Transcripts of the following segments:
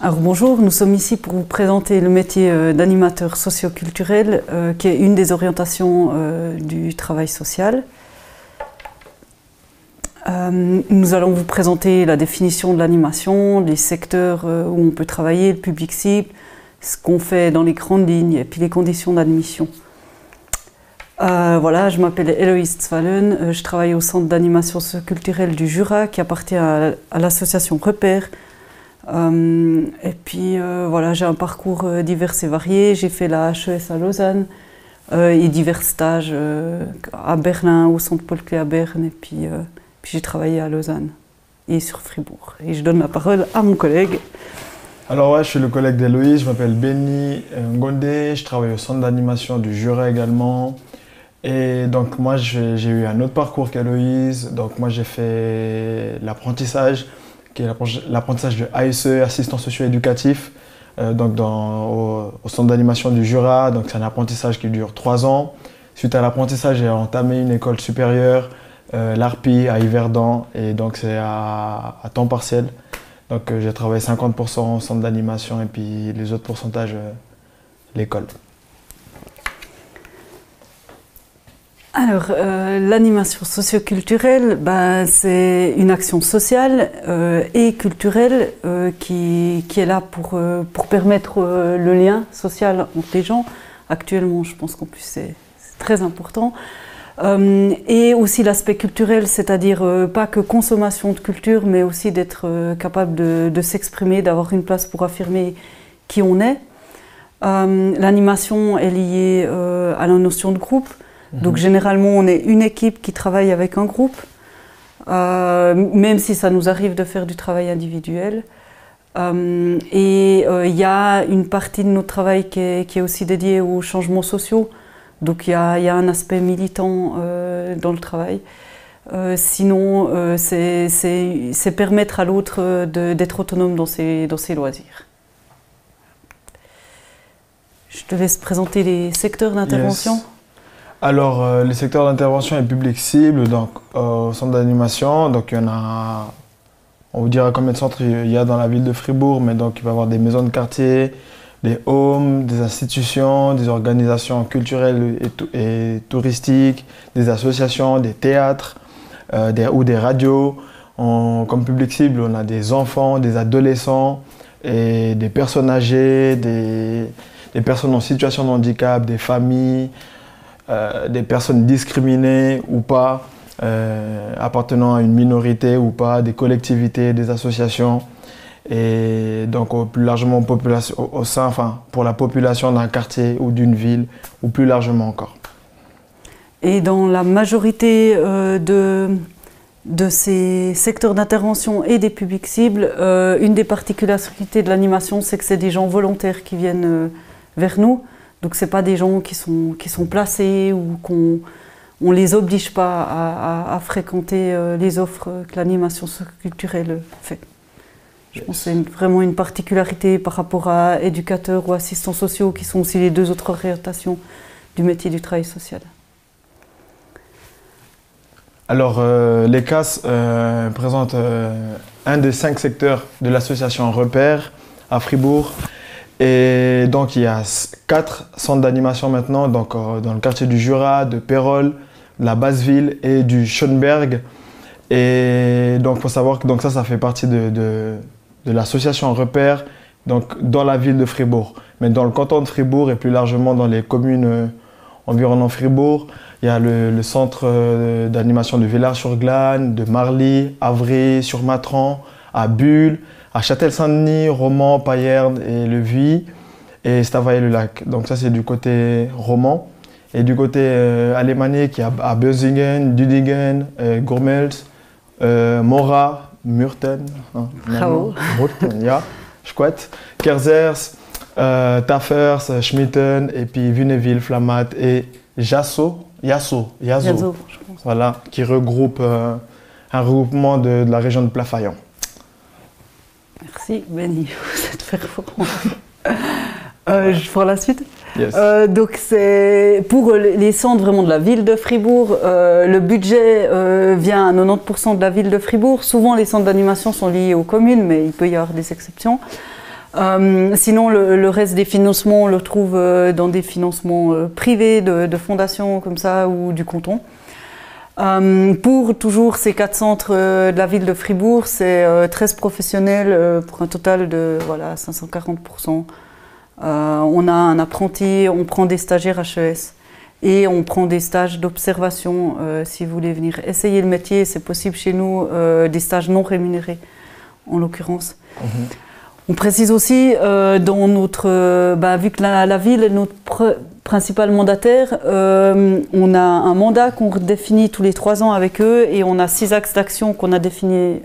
Alors bonjour, nous sommes ici pour vous présenter le métier d'animateur socio-culturel qui est une des orientations du travail social. Nous allons vous présenter la définition de l'animation, les secteurs où on peut travailler, le public cible, ce qu'on fait dans les grandes lignes et puis les conditions d'admission. Voilà, je m'appelle Héloïse Zwalen, je travaille au centre d'animation socio-culturelle du Jura qui appartient à l'association Repère. Et puis voilà, j'ai un parcours divers et varié. J'ai fait la HES à Lausanne et divers stages à Berlin, au centre Paul Klee à Berne, et puis j'ai travaillé à Lausanne et sur Fribourg. Et je donne la parole à mon collègue. Alors ouais, je suis le collègue d'Héloïse, je m'appelle Benny Ngondé, je travaille au centre d'animation du Jura également. Et donc moi j'ai eu un autre parcours qu'Héloïse, donc moi j'ai fait l'apprentissage, qui est l'apprentissage de ASE, assistant socio-éducatif, donc au centre d'animation du Jura. Donc c'est un apprentissage qui dure 3 ans. Suite à l'apprentissage, j'ai entamé une école supérieure, l'ARPI à Yverdon, et donc c'est à temps partiel. Donc j'ai travaillé 50% au centre d'animation et puis les autres pourcentages, l'école. Alors, l'animation socio-culturelle, c'est une action sociale et culturelle qui est là pour permettre le lien social entre les gens. Actuellement, je pense qu'en plus c'est très important. Et aussi l'aspect culturel, c'est-à-dire pas que consommation de culture, mais aussi d'être capable de s'exprimer, d'avoir une place pour affirmer qui on est. L'animation est liée à la notion de groupe. Donc généralement, on est une équipe qui travaille avec un groupe, même si ça nous arrive de faire du travail individuel. Et il y a une partie de notre travail qui est aussi dédiée aux changements sociaux. Donc il y a un aspect militant dans le travail. Sinon, c'est permettre à l'autre d'être autonome dans ses loisirs. Je te laisse présenter les secteurs d'intervention. Yes. Alors, les secteurs d'intervention et public cible, donc au centre d'animation, donc il y en a, on vous dira combien de centres il y a dans la ville de Fribourg, mais donc il va y avoir des maisons de quartier, des homes, des institutions, des organisations culturelles et touristiques, des associations, des théâtres ou des radios. Comme public cible, on a des enfants, des adolescents, et des personnes âgées, des personnes en situation de handicap, des familles, des personnes discriminées ou pas, appartenant à une minorité ou pas, des collectivités, des associations, et donc plus largement pour la population d'un quartier ou d'une ville, ou plus largement encore. Et dans la majorité de ces secteurs d'intervention et des publics cibles, une des particularités de l'animation, c'est que c'est des gens volontaires qui viennent vers nous. Donc ce n'est pas des gens qui sont placés ou qu'on ne les oblige pas à fréquenter les offres que l'animation culturelle fait. Je pense que c'est vraiment une particularité par rapport à éducateurs ou assistants sociaux qui sont aussi les deux autres orientations du métier du travail social. Alors les CAS présentent un des 5 secteurs de l'association Repère à Fribourg. Et donc il y a 4 centres d'animation maintenant, donc dans le quartier du Jura, de Pérol, de la Basse-Ville et du Schönberg. Et donc il faut savoir que ça fait partie de l'association Repère, donc dans la ville de Fribourg. Mais dans le canton de Fribourg et plus largement dans les communes environnant Fribourg, il y a le centre d'animation de Villars-sur-Glane, de Marly, Avry, sur Matran, à Bulle, à Châtel-Saint-Denis, Romans, Payerne et Le Vuy, et Stavayer-le-Lac. Donc ça c'est du côté roman. Et du côté alémanique, il y a à Bösingen, Düdingen, Gurmels, Mora, Murten, Murten, ja, Schquet, Kerzers, Taffers, Schmitten, et puis Wuneville, Flamatt et Yasso, je pense. Voilà, qui regroupe un regroupement de la région de Plafayant. Merci Benny, vous êtes performant. Je prends la suite. Yes. Donc c'est pour les centres vraiment de la ville de Fribourg, le budget vient à 90% de la ville de Fribourg. Souvent les centres d'animation sont liés aux communes, mais il peut y avoir des exceptions. Sinon, le reste des financements, on le trouve dans des financements privés de fondations comme ça ou du canton. Pour toujours ces 4 centres de la ville de Fribourg, c'est 13 professionnels pour un total de voilà, 540%. On a un apprenti, on prend des stagiaires HES et on prend des stages d'observation si vous voulez venir essayer le métier. C'est possible chez nous, des stages non rémunérés en l'occurrence. On précise aussi dans notre, vu que la ville est notre principal mandataire, on a un mandat qu'on redéfinit tous les 3 ans avec eux et on a 6 axes d'action qu'on a définis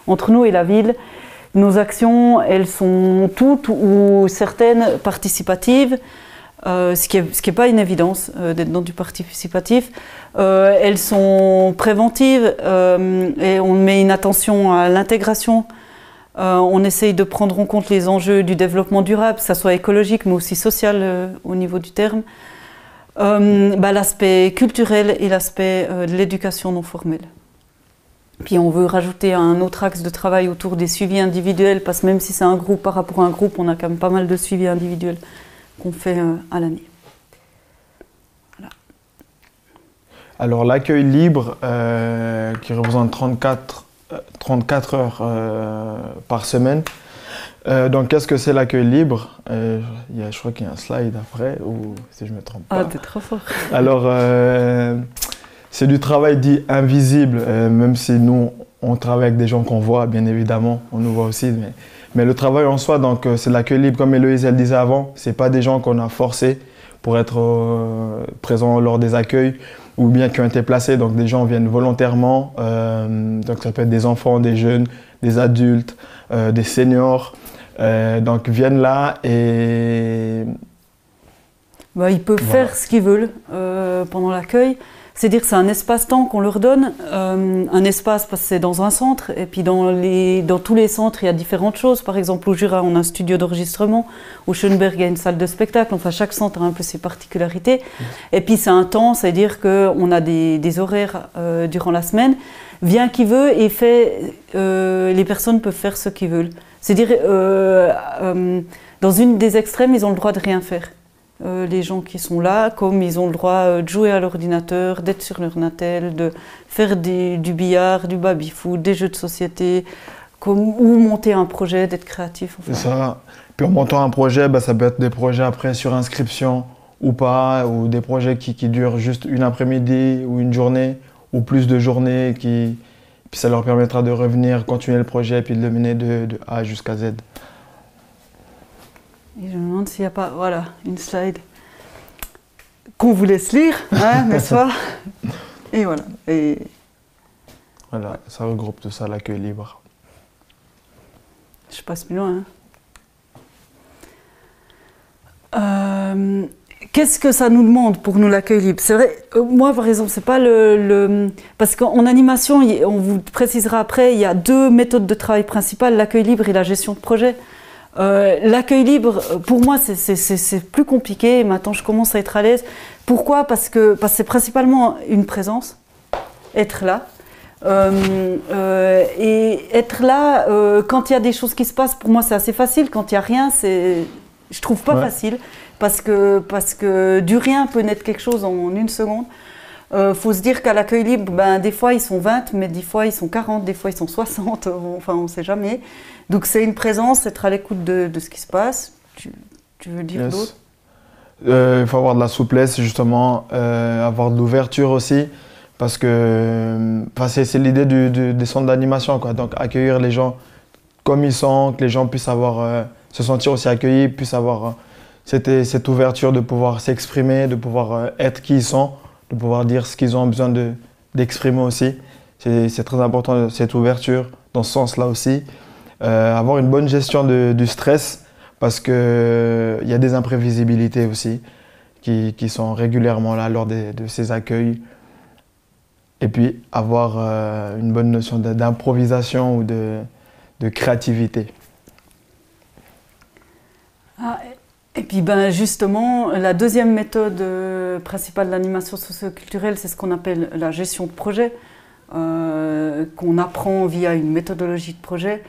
entre nous et la ville. Nos actions, elles sont toutes ou certaines participatives, ce qui est pas une évidence d'être dans du participatif. Elles sont préventives et on met une attention à l'intégration. On essaye de prendre en compte les enjeux du développement durable, que ce soit écologique mais aussi social au niveau du terme. L'aspect culturel et l'aspect de l'éducation non formelle. Puis on veut rajouter un autre axe de travail autour des suivis individuels, parce que même si c'est un groupe par rapport à un groupe, on a quand même pas mal de suivis individuels qu'on fait à l'année. Voilà. Alors l'accueil libre, qui représente 34 heures par semaine. Donc qu'est-ce que c'est l'accueil libre? Je crois qu'il y a un slide après, ou si je ne me trompe pas. Ah, t'es trop fort. Alors c'est du travail dit invisible, même si nous on travaille avec des gens qu'on voit, bien évidemment, on nous voit aussi. Mais le travail en soi, donc c'est l'accueil libre, comme Héloïse elle disait avant, c'est pas des gens qu'on a forcés pour être présents lors des accueils, ou bien qui ont été placés, donc des gens viennent volontairement, donc ça peut être des enfants, des jeunes, des adultes, des seniors, donc viennent là et... Ils peuvent faire ce qu'ils veulent pendant l'accueil. C'est-à-dire que c'est un espace-temps qu'on leur donne, un espace parce que c'est dans un centre, et puis dans tous les centres il y a différentes choses. Par exemple au Jura on a un studio d'enregistrement, au Schönberg il y a une salle de spectacle, enfin chaque centre a un peu ses particularités. Et puis c'est un temps, c'est-à-dire qu'on a des horaires durant la semaine, vient qui veut et les personnes peuvent faire ce qu'ils veulent. C'est-à-dire dans une des extrêmes ils ont le droit de rien faire. Les gens qui sont là, comme ils ont le droit de jouer à l'ordinateur, d'être sur leur natel, de faire du billard, du baby-foot, des jeux de société, ou monter un projet, d'être créatif. Enfin. C'est ça. Puis en montant un projet, ça peut être des projets après sur inscription ou pas, ou des projets qui durent juste une après-midi ou une journée, ou plus de journées, puis ça leur permettra de revenir, continuer le projet, puis de le mener de A jusqu'à Z. Et je me demande s'il n'y a pas, voilà, une slide qu'on vous laisse lire, hein, n'est-ce pas? Et voilà. Et... Voilà, ça regroupe tout ça, l'accueil libre. Je passe plus loin. Hein. Qu'est-ce que ça nous demande pour nous l'accueil libre? C'est vrai, moi par exemple, c'est pas parce qu'en animation, on vous précisera après, il y a 2 méthodes de travail principales, l'accueil libre et la gestion de projet. L'accueil libre, pour moi, c'est plus compliqué. Maintenant, je commence à être à l'aise. Pourquoi? Parce que c'est principalement une présence, être là. Et être là, quand il y a des choses qui se passent, pour moi, c'est assez facile. Quand il n'y a rien, je trouve pas facile. Parce que du rien peut naître quelque chose en une seconde. Faut se dire qu'à l'accueil libre, des fois ils sont 20, mais des fois ils sont 40, des fois ils sont 60, enfin on ne sait jamais. Donc c'est une présence, être à l'écoute de ce qui se passe. Tu veux dire d'autres? Il faut avoir de la souplesse justement, avoir de l'ouverture aussi, parce que c'est l'idée des centres d'animation, quoi. Donc accueillir les gens comme ils sont, que les gens puissent se sentir aussi accueillis, puissent avoir cette ouverture de pouvoir s'exprimer, de pouvoir être qui ils sont, de pouvoir dire ce qu'ils ont besoin d'exprimer aussi. C'est très important, cette ouverture, dans ce sens-là aussi. Avoir une bonne gestion du stress, parce qu'il y a des imprévisibilités aussi qui sont régulièrement là lors de ces accueils. Et puis avoir une bonne notion d'improvisation ou de créativité. Et puis justement, la deuxième méthode principale de l'animation socioculturelle, c'est ce qu'on appelle la gestion de projet, qu'on apprend via une méthodologie de projet.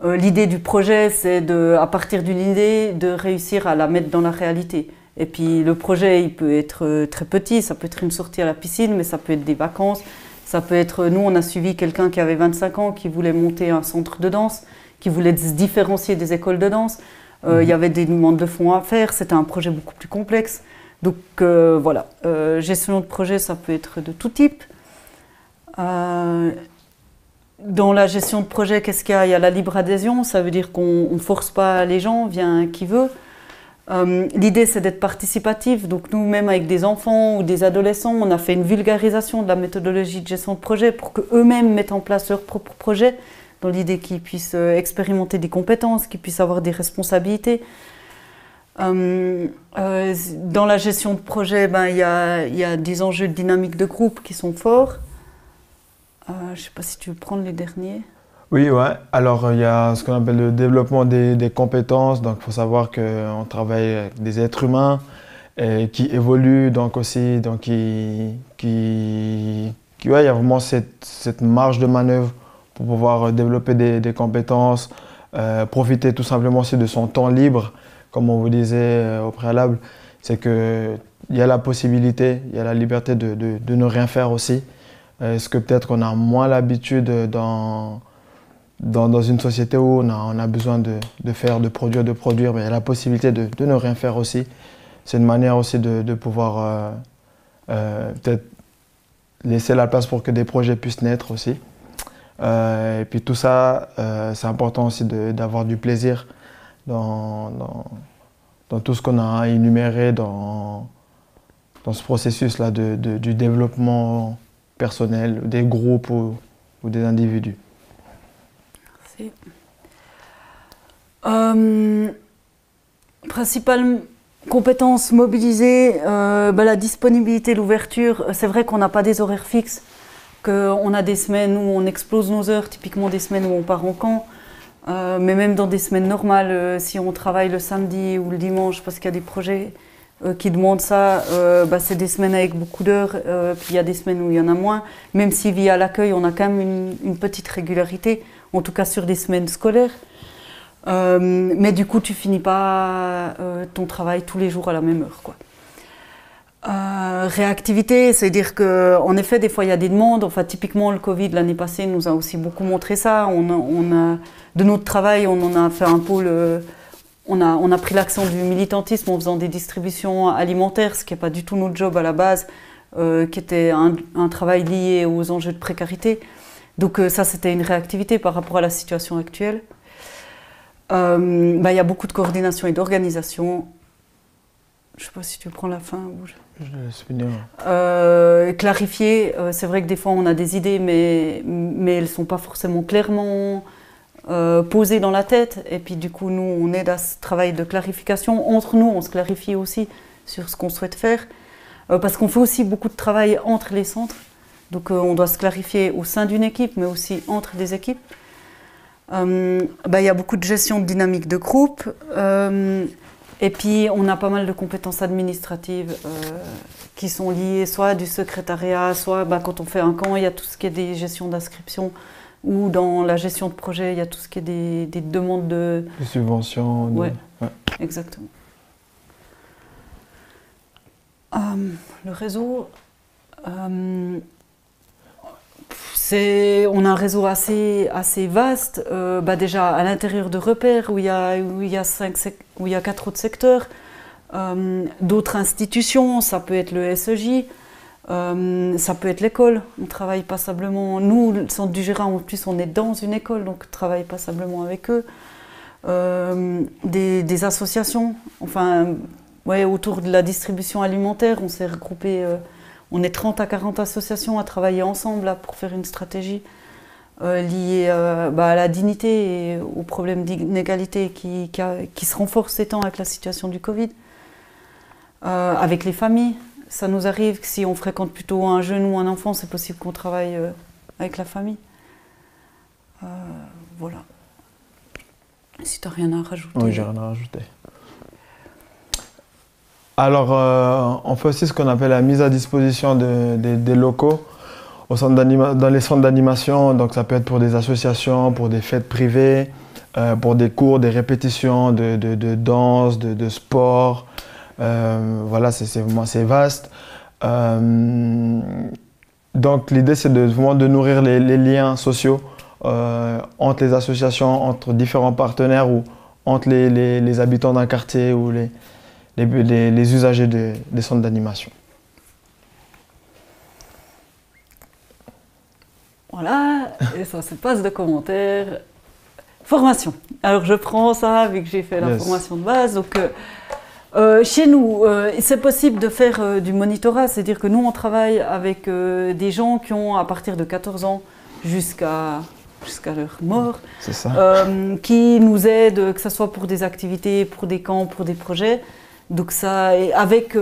L'idée du projet, c'est à partir d'une idée, de réussir à la mettre dans la réalité. Et puis le projet, il peut être très petit, ça peut être une sortie à la piscine, mais ça peut être des vacances. Ça peut être, nous on a suivi quelqu'un qui avait 25 ans, qui voulait monter un centre de danse, qui voulait se différencier des écoles de danse. Il y avait des demandes de fonds à faire, c'était un projet beaucoup plus complexe. Donc voilà, gestion de projet, ça peut être de tout type. Dans la gestion de projet, qu'est-ce qu'il y a? Il y a la libre adhésion, ça veut dire qu'on ne force pas les gens, vient qui veut. L'idée, c'est d'être participatif. Donc nous, même avec des enfants ou des adolescents, on a fait une vulgarisation de la méthodologie de gestion de projet pour qu'eux-mêmes mettent en place leur propre projet, dans l'idée qu'ils puissent expérimenter des compétences, qu'ils puissent avoir des responsabilités. Dans la gestion de projet, il y a des enjeux de dynamique de groupe qui sont forts. Je ne sais pas si tu veux prendre les derniers. Oui, ouais. Alors, il y a ce qu'on appelle le développement des compétences. Donc, il faut savoir qu'on travaille avec des êtres humains qui évoluent, donc aussi, donc il y a vraiment cette marge de manœuvre pour pouvoir développer des compétences, profiter tout simplement aussi de son temps libre, comme on vous disait au préalable. C'est qu'il y a la possibilité, il y a la liberté de ne rien faire aussi. Ce que peut-être qu'on a moins l'habitude dans une société où on a besoin de faire, de produire, mais il y a la possibilité de ne rien faire aussi. C'est une manière aussi de pouvoir peut-être laisser la place pour que des projets puissent naître aussi. Et puis tout ça, c'est important aussi d'avoir du plaisir dans tout ce qu'on a énuméré dans ce processus-là du développement personnel, des groupes ou des individus. Principales compétences mobilisées, la disponibilité, l'ouverture. C'est vrai qu'on n'a pas des horaires fixes, qu'on a des semaines où on explose nos heures, typiquement des semaines où on part en camp. Mais même dans des semaines normales, si on travaille le samedi ou le dimanche, parce qu'il y a des projets qui demandent ça, c'est des semaines avec beaucoup d'heures, puis il y a des semaines où il y en a moins. Même si via l'accueil, on a quand même une petite régularité, en tout cas sur des semaines scolaires. Mais du coup, tu finis pas ton travail tous les jours à la même heure, quoi. Réactivité, c'est-à-dire qu'en effet, des fois, il y a des demandes. Enfin, typiquement, le Covid, l'année passée, nous a aussi beaucoup montré ça. De notre travail, on en a fait un pôle... On a pris l'accent du militantisme en faisant des distributions alimentaires, ce qui n'est pas du tout notre job à la base, qui était un travail lié aux enjeux de précarité. Donc ça, c'était une réactivité par rapport à la situation actuelle. Y a beaucoup de coordination et d'organisation. Je ne sais pas si tu prends la fin. Je laisse finir. Clarifier, c'est vrai que des fois on a des idées, mais elles ne sont pas forcément clairement posées dans la tête. Et puis du coup, nous, on aide à ce travail de clarification. Entre nous, on se clarifie aussi sur ce qu'on souhaite faire. Parce qu'on fait aussi beaucoup de travail entre les centres. Donc on doit se clarifier au sein d'une équipe, mais aussi entre des équipes. Y a beaucoup de gestion de dynamique de groupe. Et puis on a pas mal de compétences administratives qui sont liées soit à du secrétariat, soit quand on fait un camp, il y a tout ce qui est des gestions d'inscription, ou dans la gestion de projet, il y a tout ce qui est des demandes de subventions. Ouais, exactement. Le réseau, on a un réseau assez vaste. Déjà à l'intérieur de Repères, où il y a 4 autres secteurs, d'autres institutions, ça peut être le SEJ, ça peut être l'école. On travaille passablement. Nous, le Centre du Jura, en plus, on est dans une école, donc on travaille passablement avec eux. Des associations, autour de la distribution alimentaire, on s'est regroupés. On est 30 à 40 associations à travailler ensemble là, pour faire une stratégie liée à la dignité et aux problèmes d'inégalité qui se renforcent ces temps avec la situation du Covid. Avec les familles, ça nous arrive que si on fréquente plutôt un jeune ou un enfant, c'est possible qu'on travaille avec la famille. Voilà. Si tu n'as rien à rajouter. Oui, j'ai rien à rajouter. Alors, on fait aussi ce qu'on appelle la mise à disposition des locaux dans les centres d'animation. Donc, ça peut être pour des associations, pour des fêtes privées, pour des cours, des répétitions de danse, de sport. Voilà, c'est vaste. Donc l'idée c'est vraiment de nourrir les liens sociaux entre les associations, entre différents partenaires ou entre les habitants d'un quartier ou les usagers des centres d'animation. Voilà, et ça se passe de commentaires. Formation. Alors je prends ça vu que j'ai fait la formation de base. Donc, chez nous, c'est possible de faire du monitorat, c'est-à-dire que nous on travaille avec des gens qui ont à partir de 14 ans jusqu'à leur mort, qui nous aident, que ce soit pour des activités, pour des camps, pour des projets. Donc ça, avec,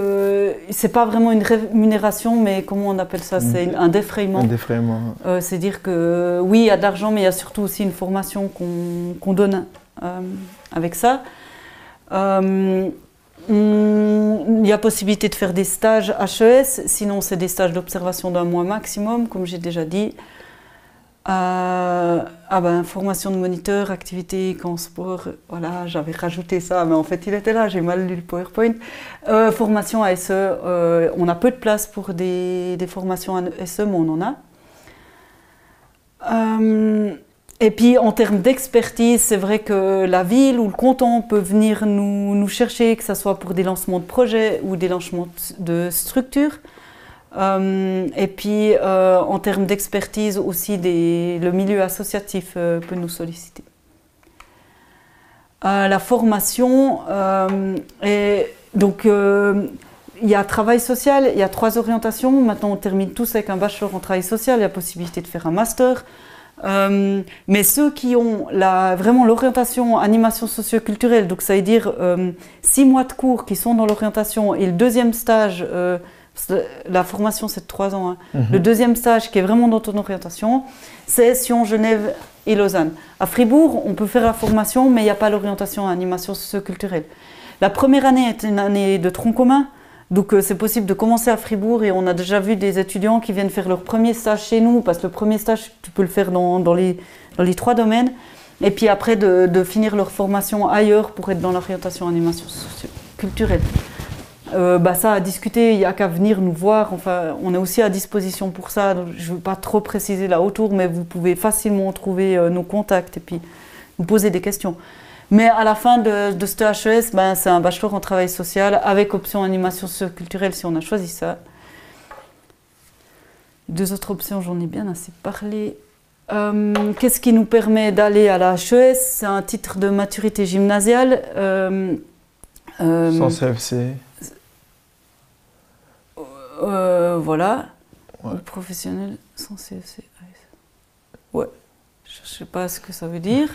c'est pas vraiment une rémunération, mais comment on appelle ça? C'est un défraiement. Un défraiement. C'est-à-dire que oui, il y a de l'argent, mais il y a surtout aussi une formation qu'on donne avec ça. Il y a possibilité de faire des stages HES, sinon c'est des stages d'observation d'1 mois maximum, comme j'ai déjà dit. Formation de moniteur, activité, camp sport, voilà, j'avais rajouté ça, mais en fait il était là, j'ai mal lu le PowerPoint. Formation ASE, on a peu de place pour des formations ASE, mais on en a. Et puis en termes d'expertise, c'est vrai que la ville ou le canton peut venir nous chercher, que ce soit pour des lancements de projets ou des lancements de structures. Et puis en termes d'expertise aussi, le milieu associatif peut nous solliciter. La formation, donc il y a travail social, il y a 3 orientations. Maintenant on termine tous avec un bachelor en travail social, il y a possibilité de faire un master. Mais ceux qui ont vraiment l'orientation animation socio-culturelle, donc ça veut dire 6 mois de cours qui sont dans l'orientation et le deuxième stage, la formation c'est de 3 ans, le deuxième stage qui est vraiment dans ton orientation, c'est Sion, Genève et Lausanne. À Fribourg, on peut faire la formation, mais il n'y a pas l'orientation animation socio-culturelle. La première année est une année de tronc commun, donc c'est possible de commencer à Fribourg et on a déjà vu des étudiants qui viennent faire leur premier stage chez nous, parce que le premier stage, tu peux le faire dans les 3 domaines, et puis après de finir leur formation ailleurs pour être dans l'orientation animation socio-culturelle. Ça à discuter, il n'y a qu'à venir nous voir, enfin, on est aussi à disposition pour ça, donc je ne veux pas trop préciser là autour, mais vous pouvez facilement trouver nos contacts et puis nous poser des questions. Mais à la fin de ce HES, c'est un bachelor en travail social avec option animation socio-culturelle si on a choisi ça. 2 autres options, j'en ai bien assez parlé. Qu'est-ce qui nous permet d'aller à la HES? C'est un titre de maturité gymnasiale. Sans CFC. Voilà. Ouais. Professionnel sans CFC. Ouais, je ne sais pas ce que ça veut dire.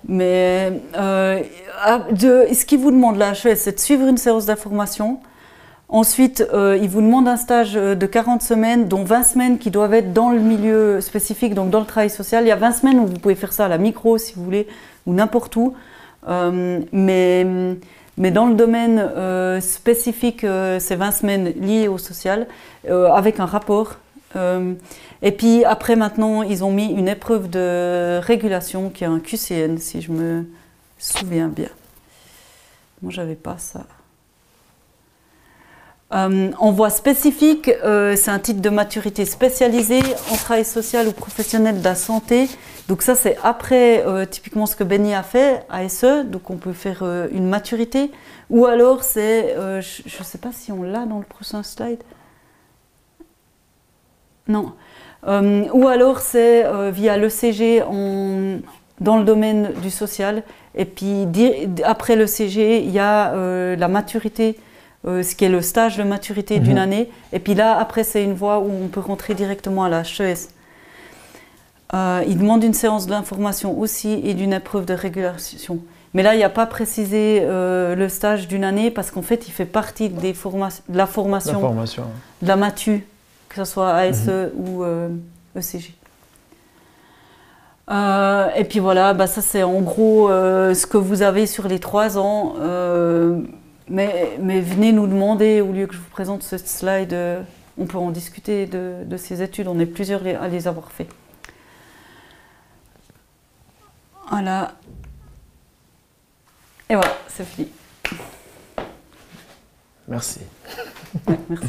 Mais ce qu'il vous demande la HES, c'est de suivre une séance d'information. Ensuite, il vous demande un stage de 40 semaines, dont 20 semaines qui doivent être dans le milieu spécifique, donc dans le travail social. Il y a 20 semaines où vous pouvez faire ça à la micro, si vous voulez, ou n'importe où. Mais dans le domaine spécifique, c'est 20 semaines liées au social, avec un rapport. Et puis après, maintenant, ils ont mis une épreuve de régulation qui est un QCN, si je me souviens bien. Moi, j'avais pas ça. En voie spécifique, c'est un titre de maturité spécialisé en travail social ou professionnel de la santé. Donc ça, c'est après typiquement ce que Benny a fait, ASE, donc on peut faire une maturité. Ou alors c'est, je ne sais pas si on l'a dans le prochain slide. Non. Ou alors c'est via l'ECG dans le domaine du social. Et puis après l'ECG, il y a la maturité, ce qui est le stage de maturité d'une année. Et puis là, après, c'est une voie où on peut rentrer directement à la HES. Il demande une séance d'information aussi et d'une épreuve de régulation. Mais là, il n'y a pas précisé le stage d'une année parce qu'en fait, il fait partie de la formation, de la matu, que ce soit ASE ou ECG. Et puis voilà, ça c'est en gros ce que vous avez sur les 3 ans. Mais venez nous demander, au lieu que je vous présente ce slide, on peut en discuter de ces études. On est plusieurs à les avoir fait. Voilà. Et voilà, c'est fini. Merci. Ouais, merci.